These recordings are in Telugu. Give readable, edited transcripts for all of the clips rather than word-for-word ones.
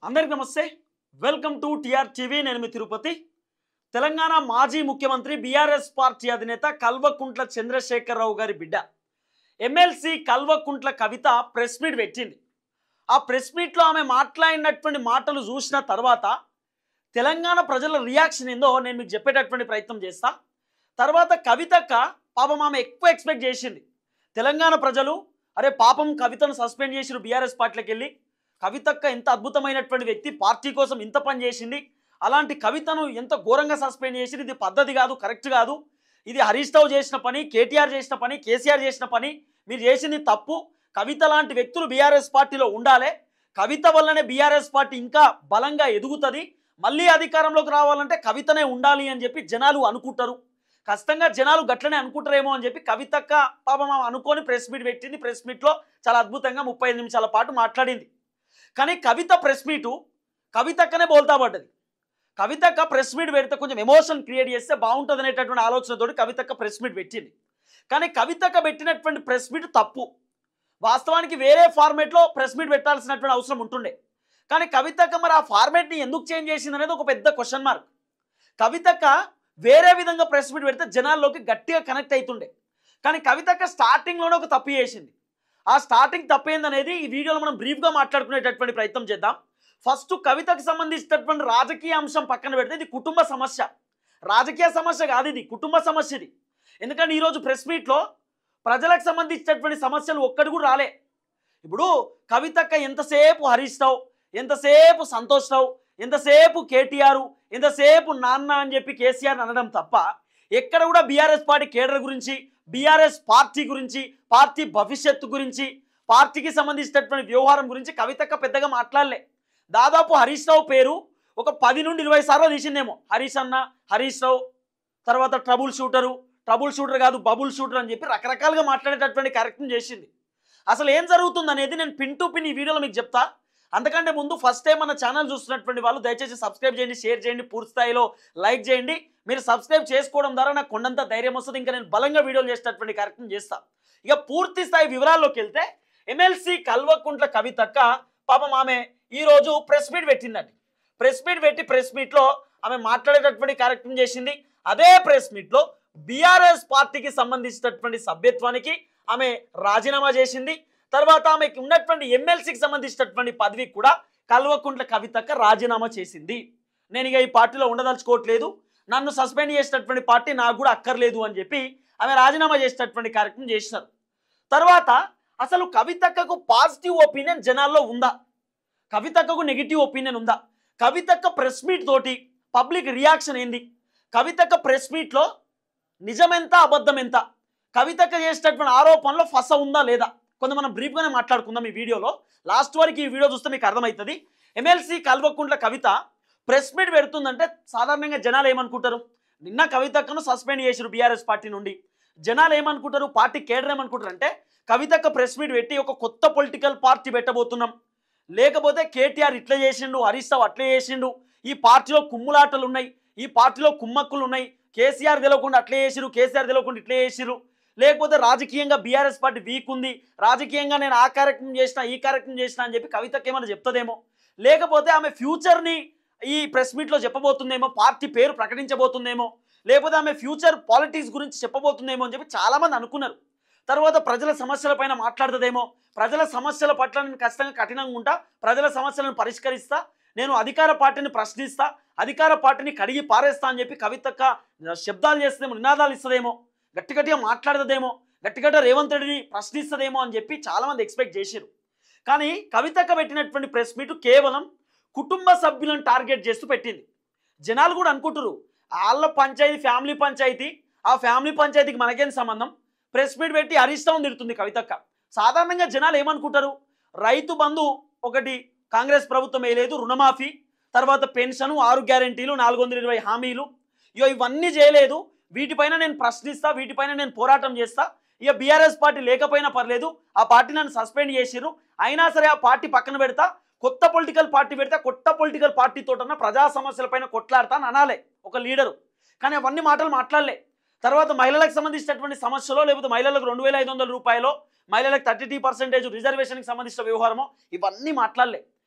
అందరికీ నమస్తే. Welcome to TR TV. నేను మీ తిరుపతి. తెలంగాణ మాజీ ముఖ్యమంత్రి బీఆర్ఎస్ పార్టీ అధినేత కల్వకుంట్ల చంద్రశేఖరరావు గారి బిడ్డ MLC Kalvakuntla Kavitha press meet పెట్టింది. ఆ ప్రెస్ మీట్లో ఆమె మాట్లాడినటువంటి మాటలు చూసిన తర్వాత తెలంగాణ ప్రజల రియాక్షన్ ఏందో నేను మీకు చెప్పేటటువంటి ప్రయత్నం చేస్తా. తర్వాత కవితక్క పాపం ఆమె ఎక్కువ ఎక్స్పెక్ట్ చేసింది. తెలంగాణ ప్రజలు అరే పాపం కవితను సస్పెండ్ చేసిరు బీఆర్ఎస్ పార్టీలోకి వెళ్ళి, కవితక్క ఎంత అద్భుతమైనటువంటి వ్యక్తి, పార్టీ కోసం ఇంత పని చేసింది, అలాంటి కవితను ఎంత ఘోరంగా సస్పెండ్ చేసింది, ఇది పద్ధతి కాదు, కరెక్ట్ కాదు, ఇది హరీష్ రావు చేసిన పని, కేటీఆర్ చేసిన పని, కేసీఆర్ చేసిన పని, మీరు చేసింది తప్పు, కవిత లాంటి వ్యక్తులు బీఆర్ఎస్ పార్టీలో ఉండాలి, కవిత వల్లనే బీఆర్ఎస్ పార్టీ ఇంకా బలంగా ఎదుగుతుంది, మళ్ళీ అధికారంలోకి రావాలంటే కవితనే ఉండాలి అని చెప్పి జనాలు అనుకుంటారు. ఖచ్చితంగా జనాలు గట్లనే అనుకుంటారేమో అని చెప్పి కవితక్క పాపం అనుకొని ప్రెస్ మీట్ పెట్టింది. ప్రెస్ మీట్లో చాలా అద్భుతంగా 35 నిమిషాల పాటు మాట్లాడింది. కానీ కవిత ప్రెస్ మీటు కవితక్కనే బోల్తా పడ్డది. కవితక్క ప్రెస్ మీట్ పెడితే కొంచెం ఎమోషన్ క్రియేట్ చేస్తే బాగుంటుంది అనేటటువంటి ఆలోచనతోటి కవితక్క ప్రెస్ మీట్ పెట్టింది. కానీ కవితక్క పెట్టినటువంటి ప్రెస్ మీట్ తప్పు. వాస్తవానికి వేరే ఫార్మేట్లో ప్రెస్ మీట్ పెట్టాల్సినటువంటి అవసరం ఉంటుండే. కానీ కవితక్క మరి ఆ ఫార్మేట్ని ఎందుకు చేంజ్ చేసింది అనేది ఒక పెద్ద క్వశ్చన్ మార్క్. కవితక్క వేరే విధంగా ప్రెస్ మీట్ పెడితే జనాల్లోకి గట్టిగా కనెక్ట్ అవుతుండే. కానీ కవితక్క స్టార్టింగ్లోనే ఒక తప్పు చేసింది. ఆ స్టార్టింగ్ తప్పేందనేది ఈ వీడియోలో మనం బ్రీఫ్గా మాట్లాడుకునేటటువంటి ప్రయత్నం చేద్దాం. ఫస్ట్ కవితకు సంబంధించినటువంటి రాజకీయ అంశం పక్కన పెడితే ఇది కుటుంబ సమస్య, రాజకీయ సమస్య కాదు, ఇది కుటుంబ సమస్య. ఇది ఎందుకంటే ఈరోజు ప్రెస్ మీట్లో ప్రజలకు సంబంధించినటువంటి సమస్యలు ఒక్కటి కూడా రాలే. ఇప్పుడు కవితక్క ఎంతసేపు హరీష్ రావు, ఎంతసేపు సంతోష్ రావు, ఎంతసేపు కేటీఆర్, ఎంతసేపు నాన్న అని చెప్పి కేసీఆర్ అనడం తప్ప ఎక్కడ కూడా బీఆర్ఎస్ పార్టీ కేడర్ గురించి, బీఆర్ఎస్ పార్టీ గురించి, పార్టీ భవిష్యత్తు గురించి, పార్టీకి సంబంధించినటువంటి వ్యవహారం గురించి కవితక్క పెద్దగా మాట్లాడలే. దాదాపు హరీష్ రావు పేరు ఒక 10 నుండి 20 సార్లు తీసిందేమో. హరీష్ అన్న, హరీష్ రావు, తర్వాత ట్రబుల్ షూటర్ కాదు బబుల్ షూటర్ అని చెప్పి రకరకాలుగా మాట్లాడేటటువంటి కార్యక్రమం చేసింది. అసలు ఏం జరుగుతుంది అనేది నేను పిన్ టు పిన్ ఈ వీడియోలో మీకు చెప్తా. అంతకంటే ముందు ఫస్ట్ టైం మన ఛానల్ చూస్తున్నటువంటి వాళ్ళు దయచేసి సబ్స్క్రైబ్ చేయండి, షేర్ చేయండి, పూర్తి స్థాయిలో లైక్ చేయండి. మీరు సబ్స్క్రైబ్ చేసుకోవడం ద్వారా నాకు కొండంత ధైర్యం వస్తుంది, ఇంకా నేను బలంగా వీడియోలు చేసేటటువంటి కార్యక్రమం చేస్తాను. ఇక పూర్తి స్థాయి వివరాల్లోకి వెళ్తే ఎమ్మెల్సీ కల్వకుంట్ల కవితక్క పాపం ఆమె ఈరోజు ప్రెస్ మీట్ పెట్టిందండి. ప్రెస్ మీట్ పెట్టి ప్రెస్ మీట్లో ఆమె మాట్లాడేటటువంటి కార్యక్రమం చేసింది. అదే ప్రెస్ మీట్లో బీఆర్ఎస్ పార్టీకి సంబంధించినటువంటి సభ్యత్వానికి ఆమె రాజీనామా చేసింది. తర్వాత ఆమెకి ఉన్నటువంటి ఎమ్మెల్సీకి సంబంధించినటువంటి పదవికి కూడా కల్వకుంట్ల కవితక్క రాజీనామా చేసింది. నేను ఇక ఈ పార్టీలో ఉండదలుచుకోవట్లేదు, నన్ను సస్పెండ్ చేసినటువంటి పార్టీ నాకు కూడా అక్కర్లేదు అని చెప్పి ఆమె రాజీనామా చేసినటువంటి కార్యక్రమం చేసినారు. తర్వాత అసలు కవితక్కకు పాజిటివ్ ఒపీనియన్ జనాల్లో ఉందా, కవితక్కకు నెగిటివ్ ఒపీనియన్ ఉందా, కవితక్క ప్రెస్ మీట్ తోటి పబ్లిక్ రియాక్షన్ ఏంది, కవితక్క ప్రెస్ మీట్లో నిజమెంత అబద్ధం ఎంత, కవితక్క చేసేటటువంటి ఆరోపణలో ఫస ఉందా లేదా, కొంత మనం బ్రీఫ్గానే మాట్లాడుకుందాం ఈ వీడియోలో. లాస్ట్ వరకు ఈ వీడియో చూస్తే మీకు అర్థమవుతుంది. MLC Kalvakuntla Kavitha press meet పెడుతుందంటే సాధారణంగా జనాలు ఏమనుకుంటారు, నిన్న కవితక్కను సస్పెండ్ చేసారు బీఆర్ఎస్ పార్టీ నుండి, జనాలు ఏమనుకుంటారు, పార్టీ కేడర్ ఏమనుకుంటారు అంటే కవితక్క ప్రెస్ మీట్ పెట్టి ఒక కొత్త పొలిటికల్ పార్టీ పెట్టబోతున్నాం, లేకపోతే కేటీఆర్ ఇట్లా చేసిండు, హరీష్ రావు అట్లా చేసిండు, ఈ పార్టీలో కుమ్ములాటలు ఉన్నాయి, ఈ పార్టీలో కుమ్మక్కులు ఉన్నాయి, కేసీఆర్ తెలియకుండా అట్లే చేసిరు, కేసీఆర్ తెలియకుండా ఇట్లే చేసిరు, లేకపోతే రాజకీయంగా బీఆర్ఎస్ పార్టీ వీక్ ఉంది, రాజకీయంగా నేను ఆ కార్యక్రమం చేసిన ఈ కార్యక్రమం చేసిన అని చెప్పి కవితకి ఏమైనా చెప్తుందేమో, లేకపోతే ఆమె ఫ్యూచర్ని ఈ ప్రెస్ మీట్లో చెప్పబోతుందేమో, పార్టీ పేరు ప్రకటించబోతుందేమో, లేకపోతే ఆమె ఫ్యూచర్ పాలిటిక్స్ గురించి చెప్పబోతుందేమో అని చెప్పి చాలామంది అనుకున్నారు. తర్వాత ప్రజల సమస్యలపైన మాట్లాడుతుందేమో, ప్రజల సమస్యల పట్ల నేను ఖచ్చితంగా కఠినంగా ఉంటా, ప్రజల సమస్యలను పరిష్కరిస్తా, నేను అధికార పార్టీని ప్రశ్నిస్తా, అధికార పార్టీని కడిగి పారేస్తా అని చెప్పి కవితక్క శబ్దాలు చేస్తుందేమో, నినాదాలు ఇస్తుందేమో, గట్టిగా మాట్లాడుతుందేమో, గట్టిగా రేవంత్ రెడ్డిని ప్రశ్నిస్తుందేమో అని చెప్పి చాలామంది ఎక్స్పెక్ట్ చేశారు. కానీ కవితక్క పెట్టినటువంటి ప్రెస్ మీట్ కేవలం కుటుంబ సభ్యులను టార్గెట్ చేస్తూ పెట్టింది. జనాలు కూడా అనుకుంటారు వాళ్ళ పంచాయతీ ఫ్యామిలీ పంచాయతీ, ఆ ఫ్యామిలీ పంచాయతీకి మనకేం సంబంధం, ప్రెస్ మీట్ పెట్టి హరీష్ రావుని తిడుతుంది కవితక్క. సాధారణంగా జనాలు ఏమనుకుంటారు, రైతు బంధు ఒకటి కాంగ్రెస్ ప్రభుత్వం వేయలేదు, రుణమాఫీ, తర్వాత పెన్షన్, 6 గ్యారెంటీలు, 420 హామీలు, ఇవన్నీ చేయలేదు, వీటిపైన నేను ప్రశ్నిస్తా, వీటిపైన నేను పోరాటం చేస్తా, ఇక బీఆర్ఎస్ పార్టీ లేకపోయినా పర్లేదు, ఆ పార్టీ నన్ను సస్పెండ్ చేసిరు, అయినా సరే ఆ పార్టీ పక్కన పెడతా, కొత్త పొలిటికల్ పార్టీ పెడతా, కొత్త పొలిటికల్ పార్టీతోటన్నా ప్రజా సమస్యలపైన కొట్లాడతా అని అనాలే ఒక లీడరు. కానీ అవన్నీ మాటలు మాట్లాడలే. తర్వాత మహిళలకు సంబంధించినటువంటి సమస్యలో, లేకపోతే మహిళలకు 2500 రూపాయలు, మహిళలకు 32% రిజర్వేషన్కి సంబంధించిన వ్యవహారమో, ఇవన్నీ మాట్లాడలే.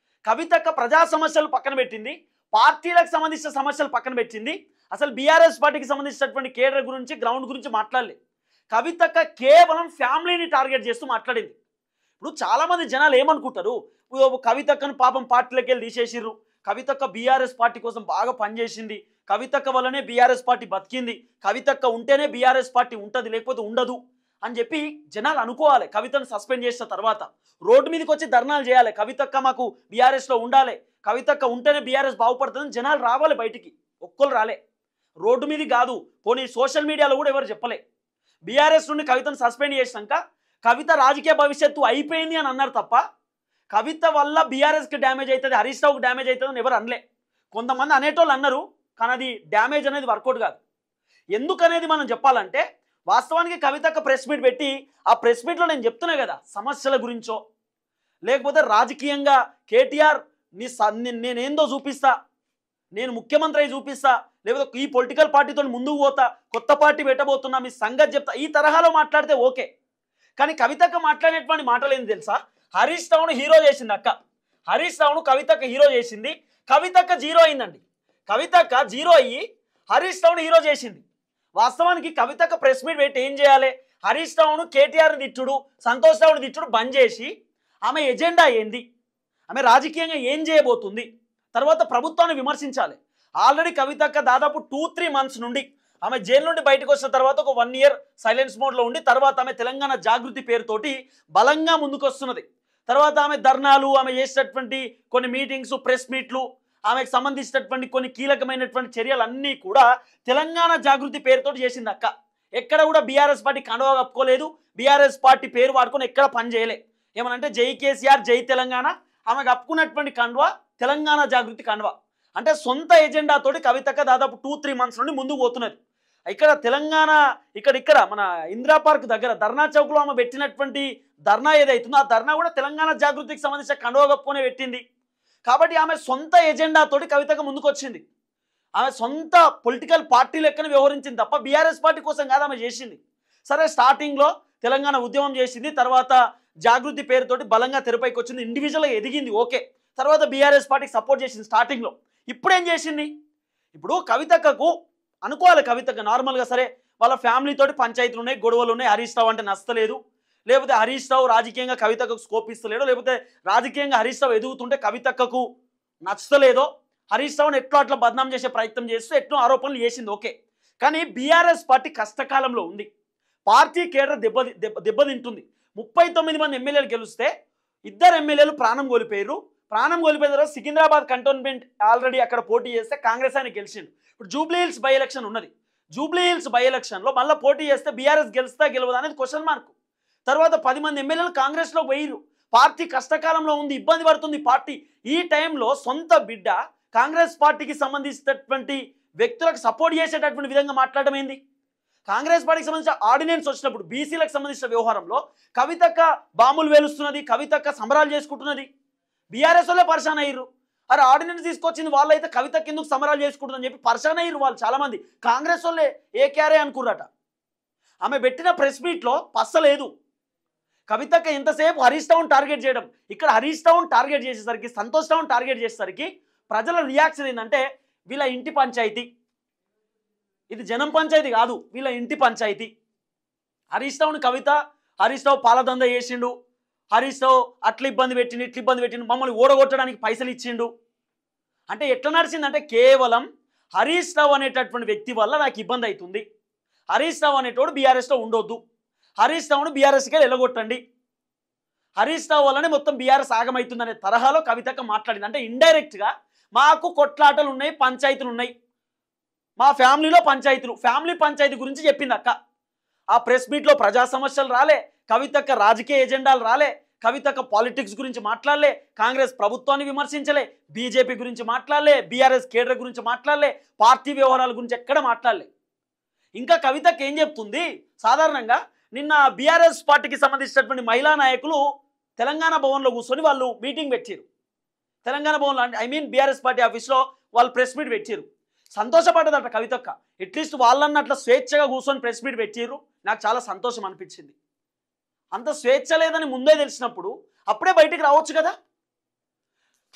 కవితక్క ప్రజా సమస్యలు పక్కన పెట్టింది, పార్టీలకు సంబంధించిన సమస్యలు పక్కన పెట్టింది, అసలు బీఆర్ఎస్ పార్టీకి సంబంధించినటువంటి కేడర్ గురించి గ్రౌండ్ గురించి మాట్లాడలేదు. కవితక్క కేవలం ఫ్యామిలీని టార్గెట్ చేస్తూ మాట్లాడింది. ఇప్పుడు చాలామంది జనాలు ఏమనుకుంటారు, కవితక్కను పాపం పార్టీలకు వెళ్ళి తీసేసిర్రు, కవితక్క బీఆర్ఎస్ పార్టీ కోసం బాగా పనిచేసింది, కవితక్క వల్లనే బీఆర్ఎస్ పార్టీ బతికింది, కవితక్క ఉంటేనే బీఆర్ఎస్ పార్టీ ఉంటుంది లేకపోతే ఉండదు అని చెప్పి జనాలు అనుకోవాలి. కవితను సస్పెండ్ చేసిన తర్వాత రోడ్డు మీదకి వచ్చి ధర్నాలు చేయాలి, కవితక్క మాకు బీఆర్ఎస్లో ఉండాలి, కవితక్క ఉంటేనే బీఆర్ఎస్ బాగుపడుతుందని జనాలు రావాలి బయటికి. ఒక్కరు రాలే, రోడ్డు మీది కాదు, పోనీ సోషల్ మీడియాలో కూడా ఎవరు చెప్పలే. బీఆర్ఎస్ నుండి కవితను సస్పెండ్ చేసినాక కవిత రాజకీయ భవిష్యత్తు అయిపోయింది అని అన్నారు తప్ప కవిత వల్ల బీఆర్ఎస్కి డ్యామేజ్ అవుతుంది, హరీష్ రావుకి డ్యామేజ్ అవుతుంది అని ఎవరు అనలే. కొంతమంది అనేటోళ్ళు అన్నారు, కానీ అది డ్యామేజ్ అనేది వర్కౌట్ కాదు. ఎందుకనేది మనం చెప్పాలంటే వాస్తవానికి కవితక్క ప్రెస్ మీట్ పెట్టి ఆ ప్రెస్ మీట్లో నేను చెప్తున్నా కదా, సమస్యల గురించో లేకపోతే రాజకీయంగా కేటీఆర్ నేనేందో చూపిస్తా, నేను ముఖ్యమంత్రి అయి చూపిస్తా, లేకపోతే ఈ పొలిటికల్ పార్టీతో ముందుకు పోతా, కొత్త పార్టీ పెట్టబోతున్నా, మీ సంగతి చెప్తా, ఈ తరహాలో మాట్లాడితే ఓకే. కానీ కవితక్క మాట్లాడేటువంటి మాటలు ఏంది తెలుసా, హరీష్ రావును హీరో చేసింది అక్క, హరీష్ రావును కవితక్క హీరో చేసింది, కవితక్క జీరో అయిందండి. కవితక్క జీరో అయ్యి హరీష్ రావును హీరో చేసింది. వాస్తవానికి కవితక్క ప్రెస్ మీట్ పెట్టి ఏం చేయాలి, హరీష్ రావును కేటీఆర్ని తిట్టుడు, సంతోష్ రావుని తిట్టుడు బంద్ చేసి ఆమె ఎజెండా ఏంది, ఆమె రాజకీయంగా ఏం చేయబోతుంది, తర్వాత ప్రభుత్వాన్ని విమర్శించాలి. ఆల్రెడీ కవితక్క దాదాపు 2-3 మంత్స్ నుండి ఆమె జైలు నుండి బయటకు వచ్చిన తర్వాత ఒక 1 year సైలెన్స్ మోడ్లో ఉండి తర్వాత ఆమె తెలంగాణ జాగృతి పేరుతోటి బలంగా ముందుకు వస్తున్నది. తర్వాత ఆమె ధర్నాలు, ఆమె చేసినటువంటి కొన్ని మీటింగ్స్, ప్రెస్ మీట్లు, ఆమెకు సంబంధించినటువంటి కొన్ని కీలకమైనటువంటి చర్యలన్నీ కూడా తెలంగాణ జాగృతి పేరుతోటి చేసింది అక్క. ఎక్కడ కూడా బీఆర్ఎస్ పార్టీ కండువా కప్పుకోలేదు, బీఆర్ఎస్ పార్టీ పేరు వాడుకొని ఎక్కడ పని చేయలే. ఏమనంటే జై కేసీఆర్ జై తెలంగాణ, ఆమె కప్పుకున్నటువంటి కండువా తెలంగాణ జాగృతి కండువా. అంటే సొంత ఎజెండాతోటి కవితక్క దాదాపు 2-3 మంత్స్ నుండి ముందుకు పోతున్నది. ఇక్కడ తెలంగాణ ఇక్కడ మన ఇందిరా పార్క్ దగ్గర ధర్నా చౌక్లో ఆమె పెట్టినటువంటి ధర్నా ఏదైతుందో ఆ ధర్నా కూడా తెలంగాణ జాగృతికి సంబంధించిన కండువా కప్పుకొనే పెట్టింది. కాబట్టి ఆమె సొంత ఎజెండాతోటి కవితక్క ముందుకు వచ్చింది. ఆమె సొంత పొలిటికల్ పార్టీ లెక్కన వ్యవహరించింది తప్ప బీఆర్ఎస్ పార్టీ కోసం కాదు ఆమె చేసింది. సరే, స్టార్టింగ్లో తెలంగాణ ఉద్యమం చేసింది, తర్వాత జాగృతి పేరుతోటి బలంగా తెరపైకి వచ్చింది, ఇండివిజువల్గా ఎదిగింది, ఓకే. తర్వాత బీఆర్ఎస్ పార్టీకి సపోర్ట్ చేసింది స్టార్టింగ్లో. ఇప్పుడు ఏం చేసింది, ఇప్పుడు కవితక్కకు అనుకోవాలి, కవితక్క నార్మల్గా సరే వాళ్ళ ఫ్యామిలీతోటి పంచాయతీలు ఉన్నాయి, గొడవలు ఉన్నాయి, హరీష్ రావు అంటే నచ్చలేదు, లేకపోతే హరీష్ రావు రాజకీయంగా కవితక్కకు స్కోప్ ఇస్తలేడో, లేకపోతే రాజకీయంగా హరీష్ రావు ఎదుగుతుంటే కవితక్కకు నచ్చలేదో, హరీష్ రావుని ఎట్లా అట్లా బదనాం చేసే ప్రయత్నం చేస్తూ ఎట్లా ఆరోపణలు చేసింది, ఓకే. కానీ బీఆర్ఎస్ పార్టీ కష్టకాలంలో ఉంది, పార్టీ కేడర్ దెబ్బతింటుంది. 39 మంది ఎమ్మెల్యేలు గెలిస్తే 2 ఎమ్మెల్యేలు ప్రాణం కోల్పోయారు. ప్రాణం కోల్పోయిన తర్వాత సికింద్రాబాద్ కంటోన్మెంట్ ఆల్రెడీ అక్కడ పోటీ చేస్తే కాంగ్రెస్ ఆయన గెలిచిండు. ఇప్పుడు జూబ్లీ హిల్స్ బై ఎలక్షన్ ఉన్నది, జూబ్లీ హిల్స్ బై ఎలక్షన్లో మళ్ళీ పోటీ చేస్తే బీఆర్ఎస్ గెలుస్తా గెలవదా అనేది క్వశ్చన్ మార్క్. తర్వాత 10 మంది ఎమ్మెల్యేలు కాంగ్రెస్లో పోయిరు. పార్టీ కష్టకాలంలో ఉంది, ఇబ్బంది పడుతుంది పార్టీ. ఈ టైంలో సొంత బిడ్డ కాంగ్రెస్ పార్టీకి సంబంధించినటువంటి వ్యక్తులకు సపోర్ట్ చేసేటటువంటి విధంగా మాట్లాడడం ఏంది? కాంగ్రెస్ పార్టీకి సంబంధించిన ఆర్డినెన్స్ వచ్చినప్పుడు బీసీలకు సంబంధించిన వ్యవహారంలో కవితక్క బాంబులు వేలుస్తున్నది, కవితక్క సంబరాలు చేసుకుంటున్నది, బీఆర్ఎస్ వాళ్ళే పరిశాన్ అయ్యారు. అరే ఆర్డినెన్స్ తీసుకొచ్చింది వాళ్ళైతే కవితక్క ఎందుకు సంబరాలు చేసుకుంటుందని చెప్పి పరిశాన్ అయ్యారు వాళ్ళు చాలామంది. కాంగ్రెస్ వాళ్ళే ఏ క్యారే అనుకుర్రట. ఆమె పెట్టిన ప్రెస్ మీట్లో పస్సలేదు. కవితక్క ఎంతసేపు హరీష్ రావుని టార్గెట్ చేయడం, ఇక్కడ హరీష్ రావుని టార్గెట్ చేసేసరికి, సంతోష్ రావుని టార్గెట్ చేసేసరికి ప్రజల రియాక్షన్ ఏంటంటే వీళ్ళ ఇంటి పంచాయతీ, ఇది జనం పంచాయతీ కాదు, వీళ్ళ ఇంటి పంచాయతీ. హరీష్ రావుని కవిత, హరీష్ రావు పాలదంద చేసిండు, హరీష్ రావు అట్లా ఇబ్బంది పెట్టిండు, ఇట్లా ఇబ్బంది పెట్టిండు, మమ్మల్ని ఓడగొట్టడానికి పైసలు ఇచ్చిండు అంటే ఎట్లా నడిచిందంటే కేవలం హరీష్ రావు అనేటటువంటి వ్యక్తి వల్ల నాకు ఇబ్బంది అవుతుంది, హరీష్ రావు అనేటోడు బీఆర్ఎస్లో ఉండొద్దు, హరీష్ రావును బీఆర్ఎస్కి వెళ్ళగొట్టండి, హరీష్ రావు వల్లనే మొత్తం బీఆర్ఎస్ ఆగమవుతుందనే తరహాలో కవితక్క మాట్లాడింది. అంటే ఇండైరెక్ట్గా మాకు కొట్లాటలు ఉన్నాయి, పంచాయతీలు ఉన్నాయి, మా ఫ్యామిలీలో పంచాయతీలు, ఫ్యామిలీ పంచాయతీ గురించి చెప్పింది అక్క. ఆ ప్రెస్ మీట్లో ప్రజా సమస్యలు రాలే, కవితక్క రాజకీయ ఎజెండాలు రాలే, కవితక్క పాలిటిక్స్ గురించి మాట్లాడలే, కాంగ్రెస్ ప్రభుత్వాన్ని విమర్శించలే, బీజేపీ గురించి మాట్లాడలే, బీఆర్ఎస్ కేడర్ గురించి మాట్లాడలే, పార్టీ వ్యవహారాల గురించి ఎక్కడ మాట్లాడలే. ఇంకా కవితక్క ఏం చెప్తుంది, సాధారణంగా నిన్న బీఆర్ఎస్ పార్టీకి సంబంధించినటువంటి మహిళా నాయకులు తెలంగాణ భవన్లో కూర్చొని వాళ్ళు మీటింగ్ పెట్టారు. తెలంగాణ భవన్లో బీఆర్ఎస్ పార్టీ ఆఫీస్లో వాళ్ళు ప్రెస్ మీట్ పెట్టారు. సంతోషపడ్డదట కవితక్క. అట్లీస్ట్ వాళ్ళన్న అట్లా స్వేచ్ఛగా కూర్చొని ప్రెస్ మీట్ పెట్టారు, నాకు చాలా సంతోషం అనిపించింది. అంత స్వేచ్ఛ లేదని ముందే తెలిసినప్పుడు అప్పుడే బయటికి రావచ్చు కదా.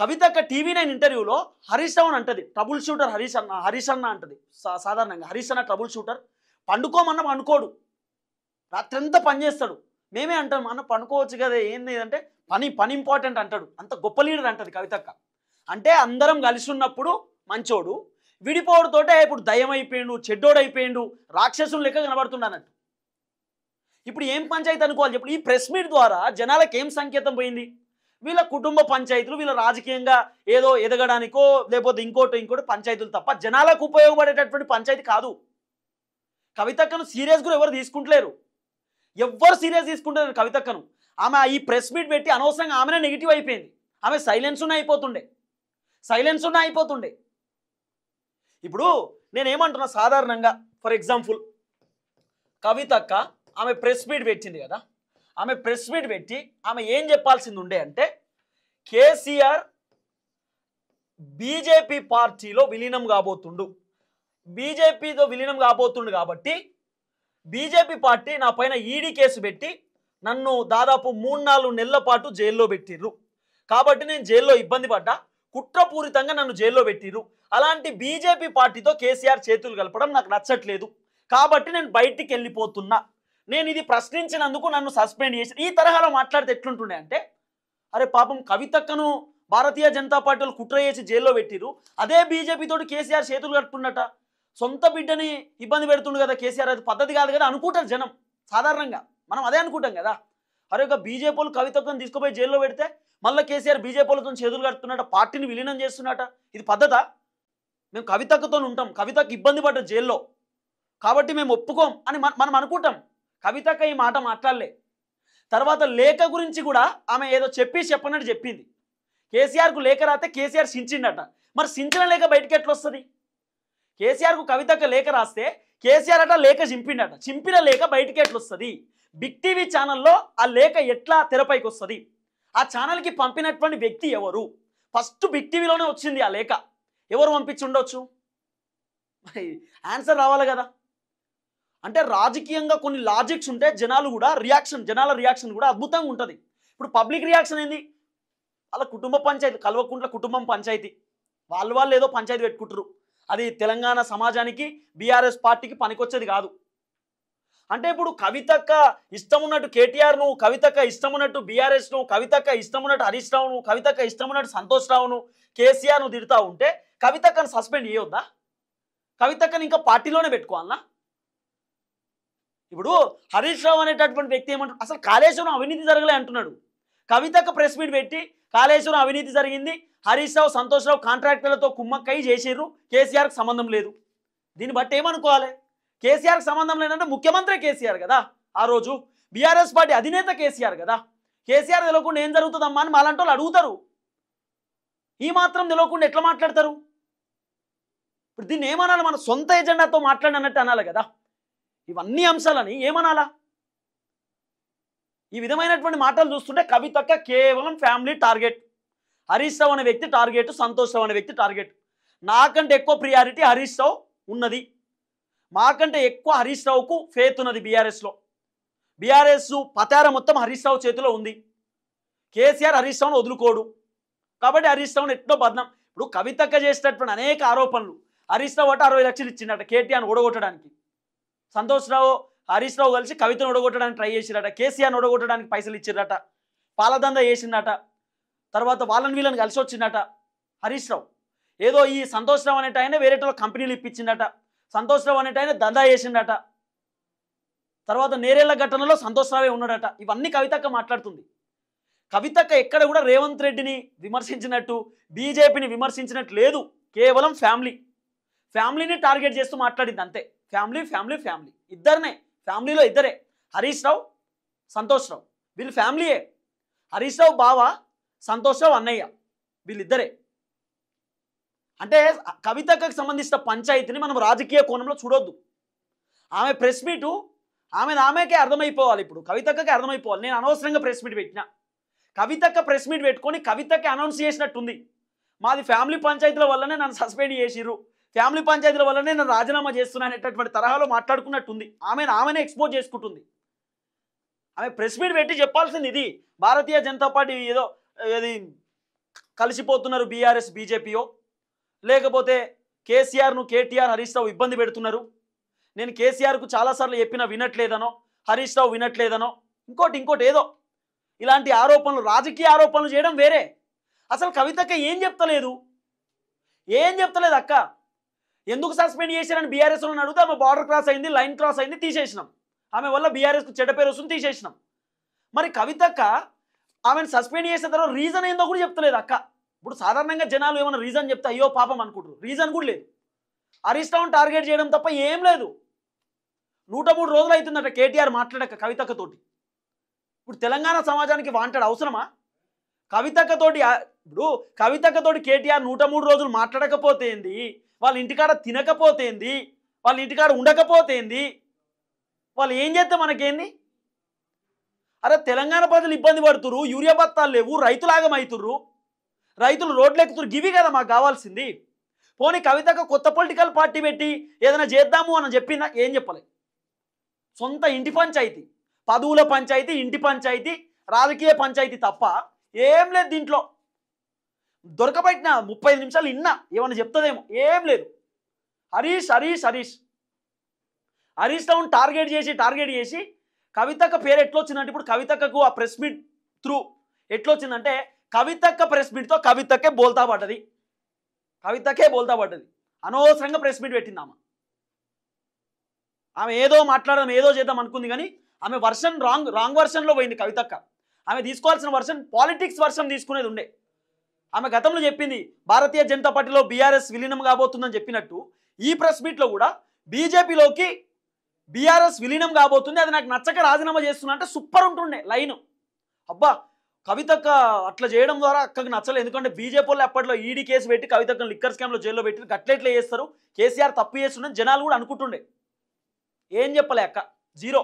కవితక్క టీవీ9 ఇంటర్వ్యూలో హరీష్ రావు అంటది, ట్రబుల్ షూటర్ హరీష్ అన్న అంటది. సాధారణంగా హరీష్ అన్న ట్రబుల్ షూటర్, పండుకోమన్న పండుకోడు, రాత్రంతా పని చేస్తాడు. మేమే అంటాం అన్న పండుకోవచ్చు కదా, ఏంది అంటే పని ఇంపార్టెంట్ అంటాడు. అంత గొప్ప లీడర్ అంటది కవితక్క. అంటే అందరం కలిసి ఉన్నప్పుడు మంచోడు, విడిపోవడంతోటే ఇప్పుడు దయ్యం అయిపోయిండు, చెడ్డోడు అయిపోయిండు, రాక్షసుని లెక్క కనబడుతుండ అన్నట్టు. ఇప్పుడు ఏం పంచాయతీ అనుకోవాలి చెప్పు? ఈ ప్రెస్ మీట్ ద్వారా జనాలకు ఏం సంకేతం పోయింది? వీళ్ళ కుటుంబ పంచాయతీలు, వీళ్ళ రాజకీయంగా ఏదో ఎదగడానికో లేకపోతే ఇంకోటి పంచాయతీలు తప్ప జనాలకు ఉపయోగపడేటటువంటి పంచాయతీ కాదు. కవితక్కను సీరియస్గా ఎవరు తీసుకుంటలేరు, ఎవ్వరు సీరియస్ తీసుకుంటలేరు కవితక్కను. ఆమె ఈ ప్రెస్ మీట్ పెట్టి అనవసరంగా ఆమెనే నెగిటివ్ అయిపోయింది. ఆమె సైలెన్స్ ఉన్న అయిపోతుండే. ఇప్పుడు నేనేమంటున్నా, సాధారణంగా ఫర్ ఎగ్జాంపుల్ కవితక్క ఆమె ప్రెస్ మీట్ పెట్టింది కదా, ఆమె ప్రెస్ మీట్ పెట్టి ఆమె ఏం చెప్పాల్సింది ఉండే అంటే, కేసీఆర్ బీజేపీ పార్టీలో విలీనం కాబోతుండు, బీజేపీతో విలీనం కాబోతుండు కాబట్టి బీజేపీ పార్టీ నా పైన ఈడీ కేసు పెట్టి నన్ను దాదాపు 3-4 నెలల పాటు జైల్లో పెట్టిర్రు, కాబట్టి నేను జైల్లో ఇబ్బంది పడ్డా, కుట్రపూరితంగా నన్ను జైల్లో పెట్టిర్రు. అలాంటి బీజేపీ పార్టీతో కేసీఆర్ చేతులు కలపడం నాకు నచ్చట్లేదు, కాబట్టి నేను బయటికి వెళ్ళిపోతున్నా, నేను ఇది ప్రశ్నించినందుకు నన్ను సస్పెండ్ చేసి, ఈ తరహాలో మాట్లాడితే ఎట్లుంటుండే అంటే, అరే పాపం కవితక్కను భారతీయ జనతా పార్టీలు కుట్ర చేసి జైల్లో పెట్టిరు, అదే బీజేపీతోటి కేసీఆర్ చేతులు కట్టుకున్నట, సొంత బిడ్డని ఇబ్బంది పెడుతుండు కదా కేసీఆర్, అది పద్ధతి కాదు కదా అనుకుంటారు జనం. సాధారణంగా మనం అదే అనుకుంటాం కదా, అరే ఒక బీజేపీలు కవితక్కను తీసుకుపోయి జైల్లో పెడితే మళ్ళీ కేసీఆర్ బీజేపీలతో చేతులు కడుతున్నట, పార్టీని విలీనం చేస్తున్నట, ఇది పద్ధత? మేము కవితక్కతో ఉంటాం, కవితకు ఇబ్బంది పడ్డ జైల్లో, కాబట్టి మేము ఒప్పుకోం అని మనం అనుకుంటాం. కవితక్క ఈ మాట మాట్లాడలే. తర్వాత లేఖ గురించి కూడా ఆమె ఏదో చెప్పనట్టు చెప్పింది. కేసీఆర్కు లేఖ రాస్తే కేసీఆర్ సించిండట, మరి సించిన లేఖ బయటికి ఎట్లా వస్తుంది? కేసీఆర్కు కవితక్క లేఖ రాస్తే కేసీఆర్ అట లేఖ చింపిండట, చింపిన లేఖ బయటికి ఎట్లా వస్తుంది? బిగ్ టీవీ ఛానల్లో ఆ లేఖ ఎట్లా తెరపైకి వస్తుంది? ఆ ఛానల్కి పంపినటువంటి వ్యక్తి ఎవరు? ఫస్ట్ బిగ్ టీవీలోనే వచ్చింది ఆ లేఖ, ఎవరు పంపించి ఉండొచ్చు? మరి ఆన్సర్ రావాలి కదా. అంటే రాజకీయంగా కొన్ని లాజిక్స్ ఉంటే జనాల రియాక్షన్ కూడా అద్భుతంగా ఉంటుంది. ఇప్పుడు పబ్లిక్ రియాక్షన్ ఏంది? వాళ్ళ కుటుంబ పంచాయతీ, కల్వకుంట్ల కుటుంబం పంచాయతీ, వాళ్ళు ఏదో పంచాయతీ పెట్టుకుంటారు, అది తెలంగాణ సమాజానికి బీఆర్ఎస్ పార్టీకి పనికొచ్చేది కాదు. అంటే ఇప్పుడు కవితక్క ఇష్టం ఉన్నట్టు కేటీఆర్ను, కవితక్క ఇష్టం ఉన్నట్టు బీఆర్ఎస్ను, కవితక్క ఇష్టం ఉన్నట్టు హరీష్ రావును, కవితక్క ఇష్టం ఉన్నట్టు సంతోష్ రావును, కేసీఆర్ను తిడతా ఉంటే కవితక్కను సస్పెండ్ చేయొద్దా? కవితక్కను ఇంకా పార్టీలోనే పెట్టుకోవాలన్నా? ఇప్పుడు హరీష్ రావు అనేటటువంటి వ్యక్తి ఏమంటారు, అసలు కాళేశ్వరం అవినీతి జరగలే అంటున్నాడు. కవితక్క ప్రెస్ మీట్ పెట్టి కాళేశ్వరం అవినీతి జరిగింది, హరీష్ రావు సంతోష్ రావు కాంట్రాక్టర్లతో కుమ్మక్కై చేసిర్రు, కేసీఆర్కి సంబంధం లేదు. దీన్ని బట్టి ఏమనుకోవాలి? కేసీఆర్కి సంబంధం లేదంటే ముఖ్యమంత్రి కేసీఆర్ కదా, ఆ రోజు బీఆర్ఎస్ పార్టీ అధినేత కేసీఆర్ కదా, కేసీఆర్ తెలియకుండా ఏం జరుగుతుందమ్మా అని మాలాంటి వాళ్ళు అడుగుతారు. ఈ మాత్రం తెలియకుండా ఎట్లా మాట్లాడతారు? ఇప్పుడు దీన్ని ఏమనాలి? మన సొంత ఎజెండాతో మాట్లాడినట్టు అనాలి కదా. ఇవన్నీ అంశాలని ఏమనాలా? ఈ విధమైనటువంటి మాటలు చూస్తుంటే కవితక్క కేవలం ఫ్యామిలీ టార్గెట్, హరీష్ రావు అనే వ్యక్తి టార్గెట్, సంతోష్ రావు అనే వ్యక్తి టార్గెట్. నాకంటే ఎక్కువ ప్రియారిటీ హరీష్ రావు ఉన్నది, మాకంటే ఎక్కువ హరీష్ రావుకు ఫేత్ ఉన్నది బీఆర్ఎస్లో. బీఆర్ఎస్ పతార మొత్తం హరీష్ రావు చేతిలో ఉంది. కేసీఆర్ హరీష్ రావును వదులుకోడు, కాబట్టి హరీష్ రావును ఎట్లా బదనాం. ఇప్పుడు కవితక్క చేసేటటువంటి అనేక ఆరోపణలు, హరీష్ రావు అట 60 లక్షలు ఇచ్చిండట కేటీఆర్ని ఓడగొట్టడానికి, సంతోష్ రావు హరీష్ రావు కలిసి కవితను ఓడగొట్టడానికి ట్రై చేసిరట, కేసీఆర్ని ఓడగొట్టడానికి పైసలు ఇచ్చిరట, పాలదందా చేసిందట, తర్వాత వాళ్ళని వీళ్ళని కలిసి వచ్చిందట హరీష్ రావు. ఏదో ఈ సంతోష్ రావు అనేట ఆయన వేరే కంపెనీలు ఇప్పించిందట, సంతోష్ రావు అనేట ఆయన దందా చేసిందట, తర్వాత నేరేళ్ల ఘటనలో సంతోష్ రావే ఉన్నాడట. ఇవన్నీ కవితక్క మాట్లాడుతుంది. కవితక్క ఎక్కడ కూడా రేవంత్ రెడ్డిని విమర్శించినట్టు, బీజేపీని విమర్శించినట్టు లేదు, కేవలం ఫ్యామిలీని టార్గెట్ చేస్తూ మాట్లాడింది అంతే. ఫ్యామిలీ ఇద్దరినే, ఫ్యామిలీలో ఇద్దరే, హరీష్ రావు సంతోష్ రావు, వీళ్ళు ఫ్యామిలీయే. హరీష్ రావు బావ, సంతోష్ రావు అన్నయ్య, వీళ్ళిద్దరే. అంటే కవితకు సంబంధించిన పంచాయతీని మనం రాజకీయ కోణంలో చూడొద్దు. ఆమె ప్రెస్ మీటు ఆమెకే అర్థమైపోవాలి, ఇప్పుడు కవితక్కకి అర్థమైపోవాలి. నేను అనవసరంగా ప్రెస్ మీట్ పెట్టినా, కవితక్క ప్రెస్ మీట్ పెట్టుకొని కవితకి అనౌన్స్ చేసినట్టుంది, మాది ఫ్యామిలీ పంచాయతీల వల్లనే నన్ను సస్పెండ్ చేసిర్రు, ఫ్యామిలీ పంచాయతీల వల్లనే నేను రాజీనామా చేస్తున్నా అనేటటువంటి తరహాలో మాట్లాడుకున్నట్టుంది. ఆమెనే ఎక్స్పోజ్ చేసుకుంటుంది. ఆమె ప్రెస్ మీట్ పెట్టి చెప్పాల్సింది ఇది, భారతీయ జనతా పార్టీ ఏదో అది కలిసిపోతున్నారు బీఆర్ఎస్ బీజేపీయో, లేకపోతే కేసీఆర్ను కేటీఆర్ హరీష్ రావు ఇబ్బంది పెడుతున్నారు, నేను కేసీఆర్కు చాలాసార్లు చెప్పినా వినట్లేదనో, హరీష్ రావు వినట్లేదనో, ఇంకోటి ఏదో ఇలాంటి ఆరోపణలు, రాజకీయ ఆరోపణలు చేయడం వేరే. అసలు కవితక్క ఏం చెప్తలేదు అక్క. ఎందుకు సస్పెండ్ చేశారని బీఆర్ఎస్ వాళ్ళని అడిగితే ఆమె బార్డర్ క్రాస్ అయింది, లైన్ క్రాస్ అయింది, తీసేసినాం, ఆమె వల్ల బీఆర్ఎస్కు చెడ్డ పేరు వస్తుంది, తీసేసినాం. మరి కవితక్క ఆమెను సస్పెండ్ చేసిన తర్వాత రీజన్ ఏందో కూడా చెప్తలేదు అక్క. ఇప్పుడు సాధారణంగా జనాలు ఏమైనా రీజన్ చెప్తే అయ్యో పాపం అనుకుంటారు, రీజన్ కూడా లేదు. హరీష్ రావును టార్గెట్ చేయడం తప్ప ఏం లేదు. 103 రోజులు అవుతుందట కేటీఆర్ మాట్లాడక కవితక్కతోటి. ఇప్పుడు తెలంగాణ సమాజానికి వాంటెడ్ అవసరమా? కవితక్కతోటి కేటీఆర్ 103 రోజులు మాట్లాడకపోతే ఏంది, వాళ్ళ ఇంటికాడ తినకపోతే ఏంది, వాళ్ళ ఇంటికాడ ఉండకపోతే ఏంది, వాళ్ళు ఏం చేస్తే మనకేంది? అరే తెలంగాణ ప్రజలు ఇబ్బంది పడుతురు, యూరియా బత్తాలు లేవు, రైతులాగమవుతుర్రు, రైతులు రోడ్లు ఎక్కుతురు, గివి కదా మాకు కావాల్సింది. పోనీ కవితకు కొత్త పొలిటికల్ పార్టీ పెట్టి ఏదైనా చేద్దాము అని చెప్పిందా? ఏం చెప్పలేదు. సొంత ఇంటి పంచాయతీ, పదవుల పంచాయతీ, ఇంటి పంచాయతీ, రాజకీయ పంచాయతీ తప్ప ఏం లేదు దీంట్లో. దొరకబట్టిన 35 నిమిషాలు ఇన్నా ఏమన్నా చెప్తుందేమో, ఏం లేదు. హరీష్ రావును టార్గెట్ చేసి కవితక్క పేరు ఎట్లొచ్చిందంటే, ఇప్పుడు కవితక్కకు ఆ ప్రెస్ మీట్ త్రూ ఎట్లొచ్చిందంటే, కవితక్క ప్రెస్ మీట్తో కవితక్కే బోల్తా పడ్డది. అనవసరంగా ప్రెస్ మీట్ పెట్టింది ఆమె ఏదో మాట్లాడదాం, ఏదో చేద్దాం అనుకుంది, కానీ ఆమె వర్షన్ రాంగ్ వర్షన్లో పోయింది కవితక్క. ఆమె తీసుకోవాల్సిన వర్షన్ పాలిటిక్స్ వర్షన్ తీసుకునేది ఉండే. ఆమె గతంలో చెప్పింది భారతీయ జనతా పార్టీలో బీఆర్ఎస్ విలీనం కాబోతుందని చెప్పినట్టు, ఈ ప్రెస్ మీట్లో కూడా బీజేపీలోకి బీఆర్ఎస్ విలీనం కాబోతుంది, అది నాకు నచ్చక రాజీనామా చేస్తున్నా అంటే సూపర్ ఉంటుండే లైన్. అబ్బా కవితక్క అట్లా చేయడం ద్వారా అక్కకి నచ్చలేదు. ఎందుకంటే బీజేపీ వాళ్ళు అప్పట్లో ఈడీ కేసు పెట్టి కవితక్కను లిక్కర్ స్కామ్లో జైల్లో పెట్టి గట్లెట్లే చేస్తారు, కేసీఆర్ తప్పు చేస్తున్నది జనాలు కూడా అనుకుంటుండే. ఏం చెప్పలే అక్క, జీరో.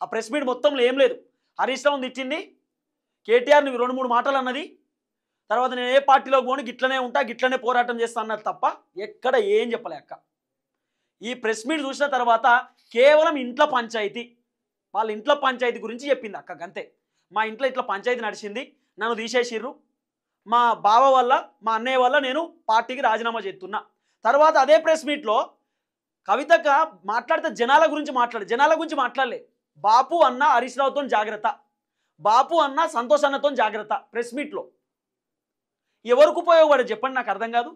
ఆ ప్రెస్ మీట్ మొత్తంలో ఏం లేదు. హరీష్ రావును తిట్టింది, కేటీఆర్ని 2-3 మాటలు అన్నది, తర్వాత నేను ఏ పార్టీలోకి పోను, గిట్లనే ఉంటా, గిట్లనే పోరాటం చేస్తా అన్నది తప్ప ఎక్కడ ఏం చెప్పలే అక్క. ఈ ప్రెస్ మీట్ చూసిన తర్వాత కేవలం ఇంట్లో పంచాయతీ, వాళ్ళ ఇంట్లో పంచాయతీ గురించి చెప్పింది అక్క, అంతే. మా ఇంట్లో ఇట్లా పంచాయతీ నడిచింది, నన్ను తీసేసిర్రు, మా బావ వల్ల, మా అన్నయ్య వల్ల నేను పార్టీకి రాజీనామా చేస్తున్నా. తర్వాత అదే ప్రెస్ మీట్లో కవితక్క మాట్లాడితే జనాల గురించి మాట్లాడలే. బాపు అన్న హరీష్ రావుతో జాగ్రత్త, బాపు అన్న సంతోష్ అన్నతో జాగ్రత్త. ప్రెస్ మీట్లో ఎవరికి ఉపయోగపడేది చెప్పండి, నాకు అర్థం కాదు.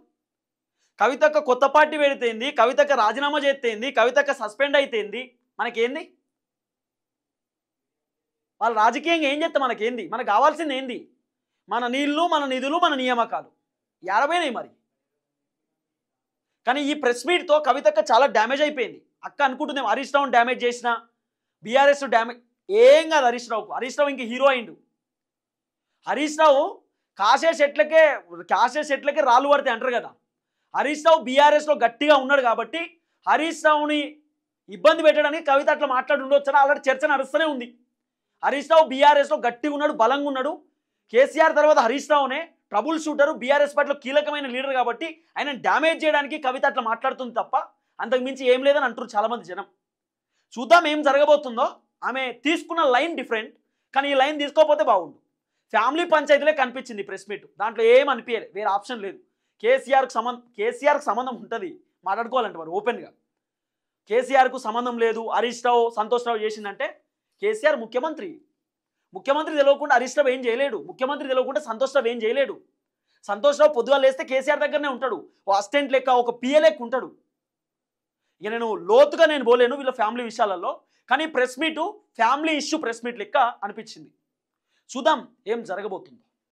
కవితక్క కొత్త పార్టీ పెడితేంది, కవితక్క రాజీనామా చేస్తేంది, కవితక్క సస్పెండ్ అయితేంది, మనకేంది? వాళ్ళు రాజకీయంగా ఏం చేస్తే మనకేంది? మనకు కావాల్సింది ఏంది? మన నీళ్లు, మన నిధులు, మన నియామకాలు 50 మరి. కానీ ఈ ప్రెస్ మీట్తో కవితక్క చాలా డ్యామేజ్ అయిపోయింది. అక్క అనుకుంటుందేమో హరీష్ రావును డ్యామేజ్ చేసిన, బీఆర్ఎస్ డ్యామేజ్, ఏం కాదు. హరీష్ రావు ఇంక హీరో అయిండు. హరీష్ రావు కాసే చెట్లకే రాళ్ళు పడితే అంటారు కదా. హరీష్ రావు బీఆర్ఎస్లో గట్టిగా ఉన్నాడు కాబట్టి హరీష్ రావుని ఇబ్బంది పెట్టడానికి కవిత అట్లా మాట్లాడి ఉండొచ్చని ఆల్రెడీ చర్చ నడుస్తూనే ఉంది. హరీష్ రావు బీఆర్ఎస్లో గట్టిగా ఉన్నాడు, బలంగా ఉన్నాడు. కేసీఆర్ తర్వాత హరీష్ రావునే ట్రబుల్ షూటరు, బీఆర్ఎస్ పార్టీలో కీలకమైన లీడర్ కాబట్టి ఆయన డ్యామేజ్ చేయడానికి కవిత అట్లా మాట్లాడుతుంది తప్ప అంతకు మించి ఏం లేదని అంటారు చాలామంది జనం. చూద్దాం ఏం జరగబోతుందో. ఆమె తీసుకున్న లైన్ డిఫరెంట్, కానీ ఈ లైన్ తీసుకోకపోతే బాగుండు. ఫ్యామిలీ పంచాయతీలే కనిపించింది ప్రెస్ మీట్, దాంట్లో ఏం అనిపించలేదు, వేరే ఆప్షన్ లేదు. కేసీఆర్కు సంబంధం ఉంటుంది మాట్లాడుకోవాలంటే మరి ఓపెన్గా. కేసీఆర్కు సంబంధం లేదు, హరీష్ రావు సంతోష్ రావు చేసిందంటే కేసీఆర్ ముఖ్యమంత్రి తెలియకుండా హరీష్ రావు ఏం చేయలేడు, ముఖ్యమంత్రి తెలియకుండా సంతోష్ రావు ఏం చేయలేడు. సంతోష్ రావు పొద్దుగా లేస్తే కేసీఆర్ దగ్గరనే ఉంటాడు, ఓ అసిస్టెంట్ లెక్క, ఒక పిఏ లెక్క ఉంటాడు. ఇక నేను లోతుగా పోలేను వీళ్ళ ఫ్యామిలీ విషయాలలో, కానీ press meet family issue press meet లెక్క అనిపించింది. చూద్దాం ఏం జరగబోతుందో.